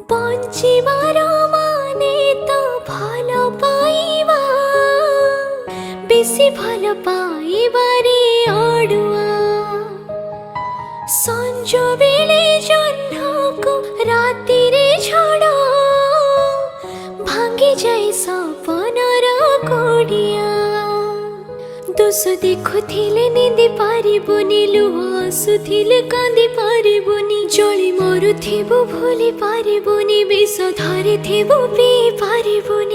বঞ্চিবার মানে তো ভালো পাইবা, বেশি ভালো পাইবারে অড়ুয়া। সঞ্জ বেলে জহ্নকু রাতিরে ঝড়, ভাঙ্গি যাই সপনর কোড়িয়া। দোষ দেখুଥିଲେ নিন্দি পারিবনি, লুহ আসুଥିଲେ কান্দি পারিবনি। জଳି মରୁଥିବୁ ଭୁଲି ପାରିବୁନି, ବିଷ ଧରିଥିବୁ ପିଇ ପାରିବୁନି।